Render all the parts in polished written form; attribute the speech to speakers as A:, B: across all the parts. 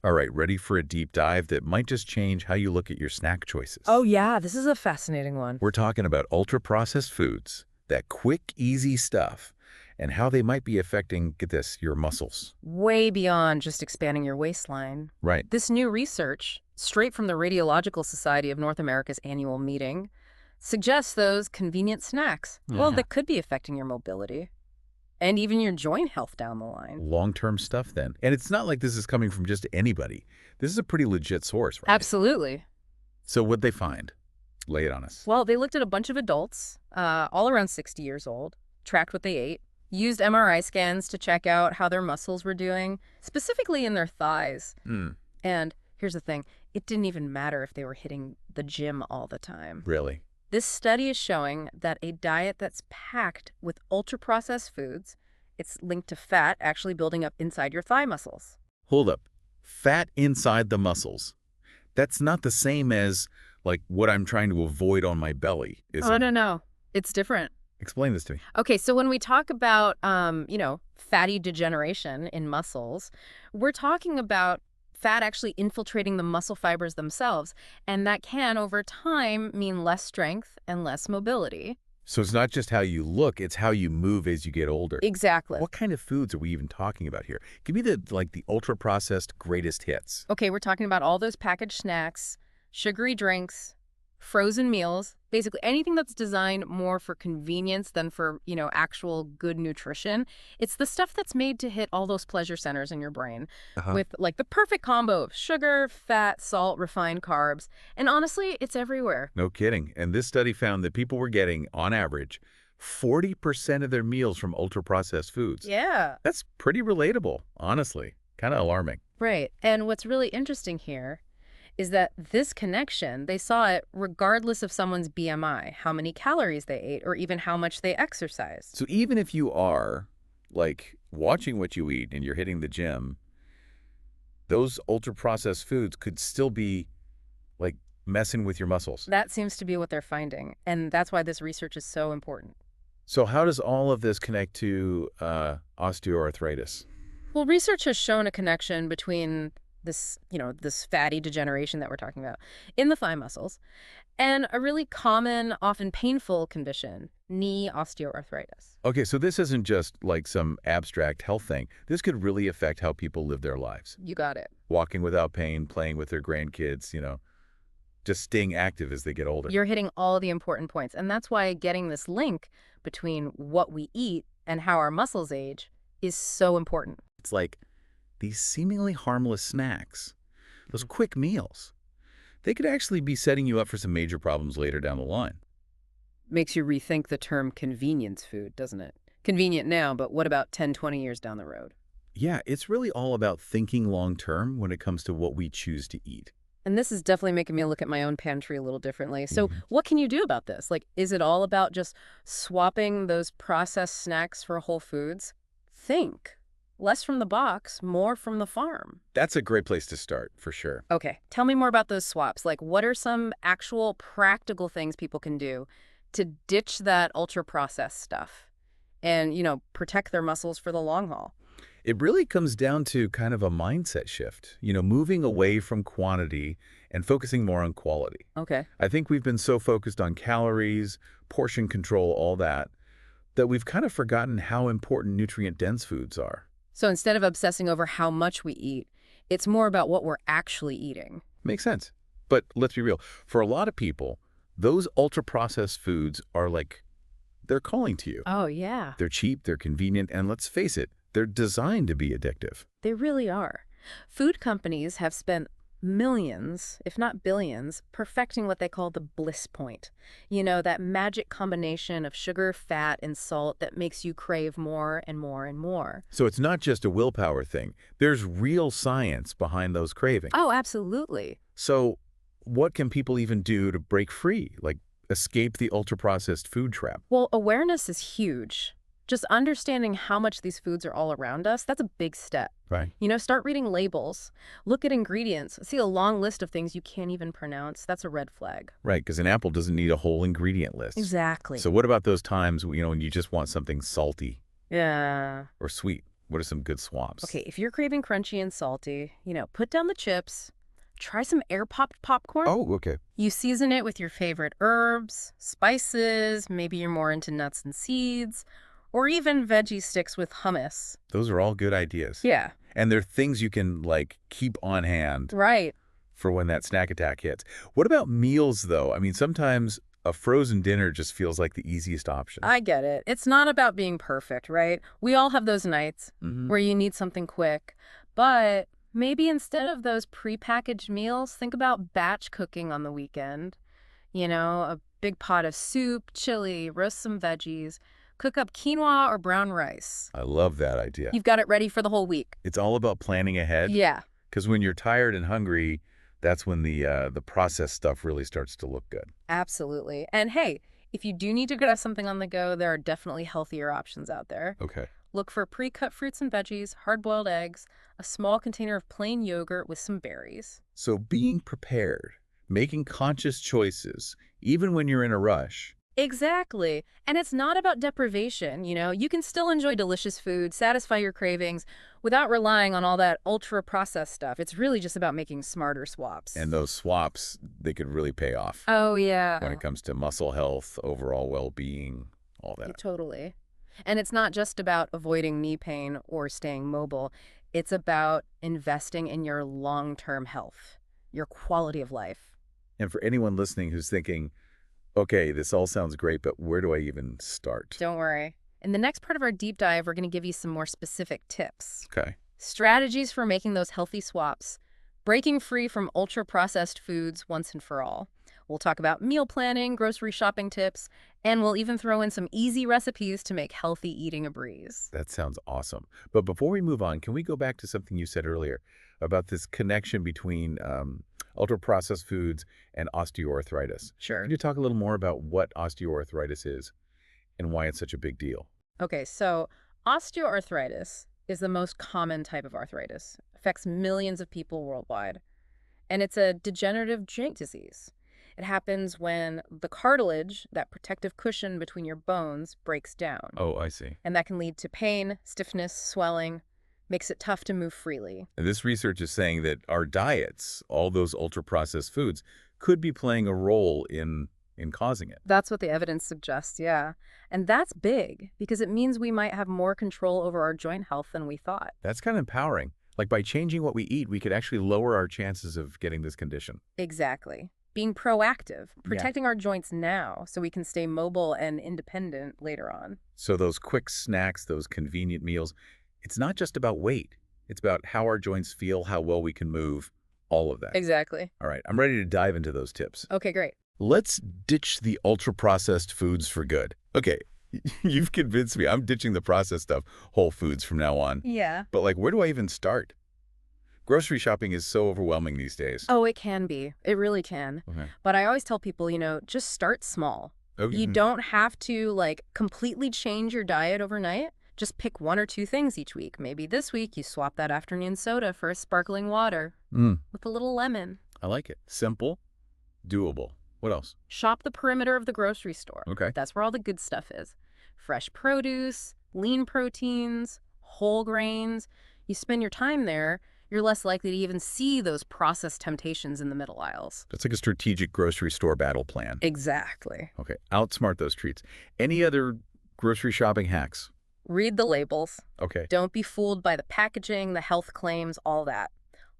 A: All right, ready for a deep dive that might just change how you look at your snack choices.
B: Oh yeah, this is a fascinating one.
A: We're talking about ultra-processed foods, that quick, easy stuff, and how they might be affecting, get this, your muscles.
B: Way beyond just expanding your waistline.
A: Right.
B: This new research, straight from the Radiological Society of North America's annual meeting, suggests those convenient snacks, well,
A: Yeah.
B: that could be affecting your mobility and even your joint health down the line.
A: Long-term stuff then. And it's not like this is coming from just anybody. This is a pretty legit source, right?
B: Absolutely.
A: So what'd they find? Lay it on us.
B: Well, they looked at a bunch of adults, all around 60 years old, tracked what they ate, used MRI scans to check out how their muscles were doing, specifically in their thighs.
A: Hmm,
B: And here's the thing, it didn't even matter if they were hitting the gym all the time.
A: really?
B: This study is showing that a diet that's packed with ultra-processed foods, it's linked to fat actually building up inside your thigh muscles.
A: Hold up. Fat inside the muscles. That's not the same as, like, what I'm trying to avoid on my belly, is
B: Oh,
A: it?
B: no. It's different.
A: Explain this to me.
B: Okay, so when we talk about, fatty degeneration in muscles, we're talking about fat actually infiltrating the muscle fibers themselves, and that can, over time, mean less strength and less mobility.
A: So it's not just how you look, it's how you move as you get older.
B: Exactly.
A: What kind of foods are we even talking about here? Give me the ultra-processed greatest hits.
B: Okay, we're talking about all those packaged snacks, sugary drinks, frozen meals, basically anything that's designed more for convenience than for, actual good nutrition. It's the stuff that's made to hit all those pleasure centers in your brain with like the perfect combo of sugar, fat, salt, refined carbs. And honestly, it's everywhere.
A: No kidding. And this study found that people were getting, on average, 40% of their meals from ultra-processed foods.
B: Yeah.
A: That's pretty relatable, honestly. Kind of alarming.
B: Right. And what's really interesting here is that this connection, they saw it regardless of someone's BMI, how many calories they ate, or even how much they exercised.
A: So even if you are, like, watching what you eat and you're hitting the gym, those ultra-processed foods could still be, like, messing with your muscles.
B: That seems to be what they're finding, and that's why this research is so important.
A: So how does all of this connect to osteoarthritis?
B: Well, research has shown a connection between this fatty degeneration that we're talking about in the thigh muscles and a really common, often painful condition, knee osteoarthritis.
A: Okay, so this isn't just like some abstract health thing. This could really affect how people live their lives.
B: You got it.
A: Walking without pain, playing with their grandkids, just staying active as they get older.
B: You're hitting all the important points, and that's why getting this link between what we eat and how our muscles age is so important.
A: It's like these seemingly harmless snacks, those quick meals, they could actually be setting you up for some major problems later down the line.
B: Makes you rethink the term convenience food, doesn't it? Convenient now, but what about 10, 20 years down the road?
A: Yeah, it's really all about thinking long-term when it comes to what we choose to eat.
B: And this is definitely making me look at my own pantry a little differently. So
A: Mhm.
B: what can you do about this? Like, is it all about just swapping those processed snacks for whole foods? Think. Less from the box, more from the farm.
A: That's a great place to start, for sure.
B: Okay, tell me more about those swaps. Like, what are some actual practical things people can do to ditch that ultra-processed stuff and, protect their muscles for the long haul?
A: It really comes down to kind of a mindset shift, moving away from quantity and focusing more on quality.
B: Okay.
A: I think we've been so focused on calories, portion control, all that we've kind of forgotten how important nutrient-dense foods are.
B: So instead of obsessing over how much we eat, it's more about what we're actually eating.
A: Makes sense. But let's be real. For a lot of people, those ultra-processed foods are like, they're calling to you.
B: Oh, yeah.
A: They're cheap, they're convenient, and let's face it, they're designed to be addictive.
B: They really are. Food companies have spent millions, if not billions, perfecting what they call the bliss point. That magic combination of sugar, fat, and salt that makes you crave more and more and more.
A: So it's not just a willpower thing. There's real science behind those cravings.
B: Oh, absolutely.
A: So what can people even do to break free, like escape the ultra-processed food trap?
B: Well, awareness is huge. Just understanding how much these foods are all around us, that's a big step.
A: Right.
B: Start reading labels, look at ingredients, see a long list of things you can't even pronounce. That's a red flag.
A: Right, because an apple doesn't need a whole ingredient list.
B: Exactly.
A: So what about those times, when you just want something salty
B: Yeah.
A: or sweet? What are some good swaps?
B: Okay, if you're craving crunchy and salty, put down the chips, try some air-popped popcorn.
A: Oh, okay.
B: You season it with your favorite herbs, spices, maybe you're more into nuts and seeds, or even veggie sticks with hummus.
A: Those are all good ideas.
B: Yeah,
A: And they're things you can, like, keep on hand
B: right.
A: for when that snack attack hits. What about meals, though? I mean, sometimes a frozen dinner just feels like the easiest option.
B: I get it. It's not about being perfect, right? We all have those nights
A: Hmm.
B: where you need something quick. But maybe instead of those prepackaged meals, think about batch cooking on the weekend. A big pot of soup, chili, roast some veggies, cook up quinoa or brown rice.
A: I love that idea.
B: You've got it ready for the whole week.
A: It's all about planning ahead,
B: Yeah,
A: because when you're tired and hungry, that's when the processed stuff really starts to look good.
B: absolutely. And hey, if you do need to grab something on the go, there are definitely healthier options out there.
A: Okay.
B: Look for pre-cut fruits and veggies, hard-boiled eggs, a small container of plain yogurt with some berries.
A: So being prepared, making conscious choices, even when you're in a rush.
B: Exactly. And it's not about deprivation. You can still enjoy delicious food, satisfy your cravings without relying on all that ultra-processed stuff. It's really just about making smarter swaps.
A: And those swaps, they could really pay off
B: Oh,
A: when
B: yeah.
A: it comes to muscle health, overall well-being, all that.
B: Totally. And it's not just about avoiding knee pain or staying mobile. It's about investing in your long-term health, your quality of life.
A: And for anyone listening who's thinking, okay, this all sounds great, but where do I even start?
B: Don't worry. In the next part of our deep dive, we're going to give you some more specific tips.
A: Okay.
B: Strategies for making those healthy swaps, breaking free from ultra-processed foods once and for all. We'll talk about meal planning, grocery shopping tips, and we'll even throw in some easy recipes to make healthy eating a breeze.
A: That sounds awesome. But before we move on, can we go back to something you said earlier about this connection between ultra-processed foods and osteoarthritis?
B: Sure.
A: Can you talk a little more about what osteoarthritis is and why it's such a big deal?
B: Okay, so osteoarthritis is the most common type of arthritis. Affects millions of people worldwide. And it's a degenerative joint disease. It happens when the cartilage, that protective cushion between your bones, breaks down.
A: Oh, I see.
B: And that can lead to pain, stiffness, swelling, makes it tough to move freely.
A: And this research is saying that our diets, all those ultra-processed foods, could be playing a role in causing it.
B: That's what the evidence suggests, yeah. And that's big because it means we might have more control over our joint health than we thought.
A: That's kind of empowering. Like by changing what we eat, we could actually lower our chances of getting this condition.
B: Exactly. Being proactive, protecting our joints now so we can stay mobile and independent later on.
A: So those quick snacks, those convenient meals, it's not just about weight. It's about how our joints feel, how well we can move, all of that.
B: Exactly.
A: All right, I'm ready to dive into those tips.
B: Okay, great.
A: Let's ditch the ultra-processed foods for good. Okay, you've convinced me. I'm ditching the processed stuff, whole foods from now on.
B: Yeah.
A: But like, where do I even start? Grocery shopping is so overwhelming these days.
B: Oh, it can be. It really can.
A: Okay.
B: But I always tell people, just start small.
A: Oh,
B: You don't have to, completely change your diet overnight. Just pick one or two things each week. Maybe this week you swap that afternoon soda for a sparkling water with a little lemon.
A: I like it. Simple, doable. What else?
B: Shop the perimeter of the grocery store.
A: Okay.
B: That's where all the good stuff is. Fresh produce, lean proteins, whole grains. You spend your time there, you're less likely to even see those processed temptations in the middle aisles.
A: That's like a strategic grocery store battle plan.
B: Exactly.
A: Okay, outsmart those treats. Any other grocery shopping hacks?
B: Read the labels.
A: Okay.
B: Don't be fooled by the packaging, the health claims, all that.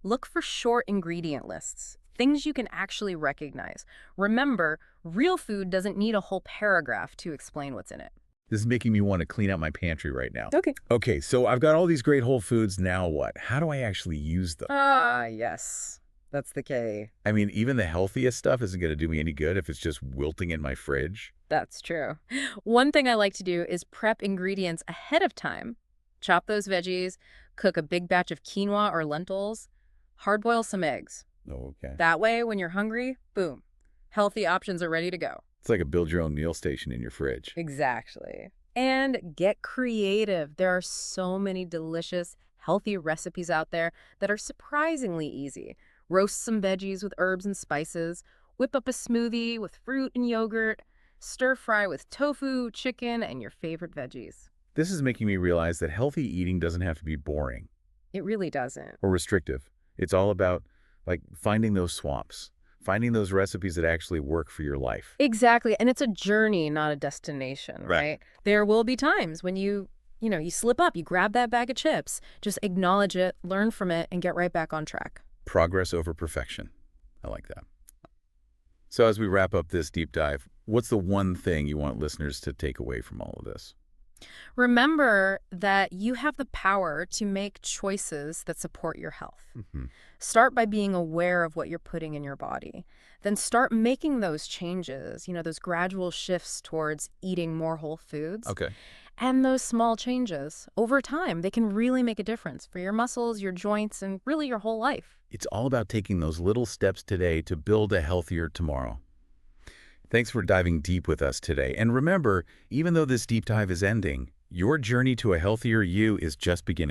B: Look for short ingredient lists, things you can actually recognize. Remember, real food doesn't need a whole paragraph to explain what's in it.
A: This is making me want to clean out my pantry right now.
B: Okay.
A: Okay, so I've got all these great whole foods. Now what? How do I actually use them?
B: Ah, yes. That's the key.
A: I mean, even the healthiest stuff isn't going to do me any good if it's just wilting in my fridge.
B: That's true. One thing I like to do is prep ingredients ahead of time. Chop those veggies, cook a big batch of quinoa or lentils, hard-boil some eggs.
A: Oh, okay.
B: That way, when you're hungry, boom, healthy options are ready to go.
A: It's like a build-your-own meal station in your fridge.
B: Exactly. And get creative. There are so many delicious, healthy recipes out there that are surprisingly easy. Roast some veggies with herbs and spices, whip up a smoothie with fruit and yogurt, stir fry with tofu, chicken, and your favorite veggies.
A: This is making me realize that healthy eating doesn't have to be boring
B: It really doesn't.
A: or restrictive. It's all about, like, finding those swaps, finding those recipes that actually work for your life.
B: Exactly. And it's a journey, not a destination,
A: Right.
B: right? There will be times when you slip up, you grab that bag of chips, just acknowledge it, learn from it, and get right back on track.
A: Progress over perfection. I like that. So as we wrap up this deep dive, what's the one thing you want listeners to take away from all of this?
B: Remember that you have the power to make choices that support your health.
A: Mm-hmm.
B: Start by being aware of what you're putting in your body. Then start making those changes, those gradual shifts towards eating more whole foods.
A: Okay.
B: And those small changes, over time, they can really make a difference for your muscles, your joints, and really your whole life.
A: It's all about taking those little steps today to build a healthier tomorrow. Thanks for diving deep with us today. And remember, even though this deep dive is ending, your journey to a healthier you is just beginning.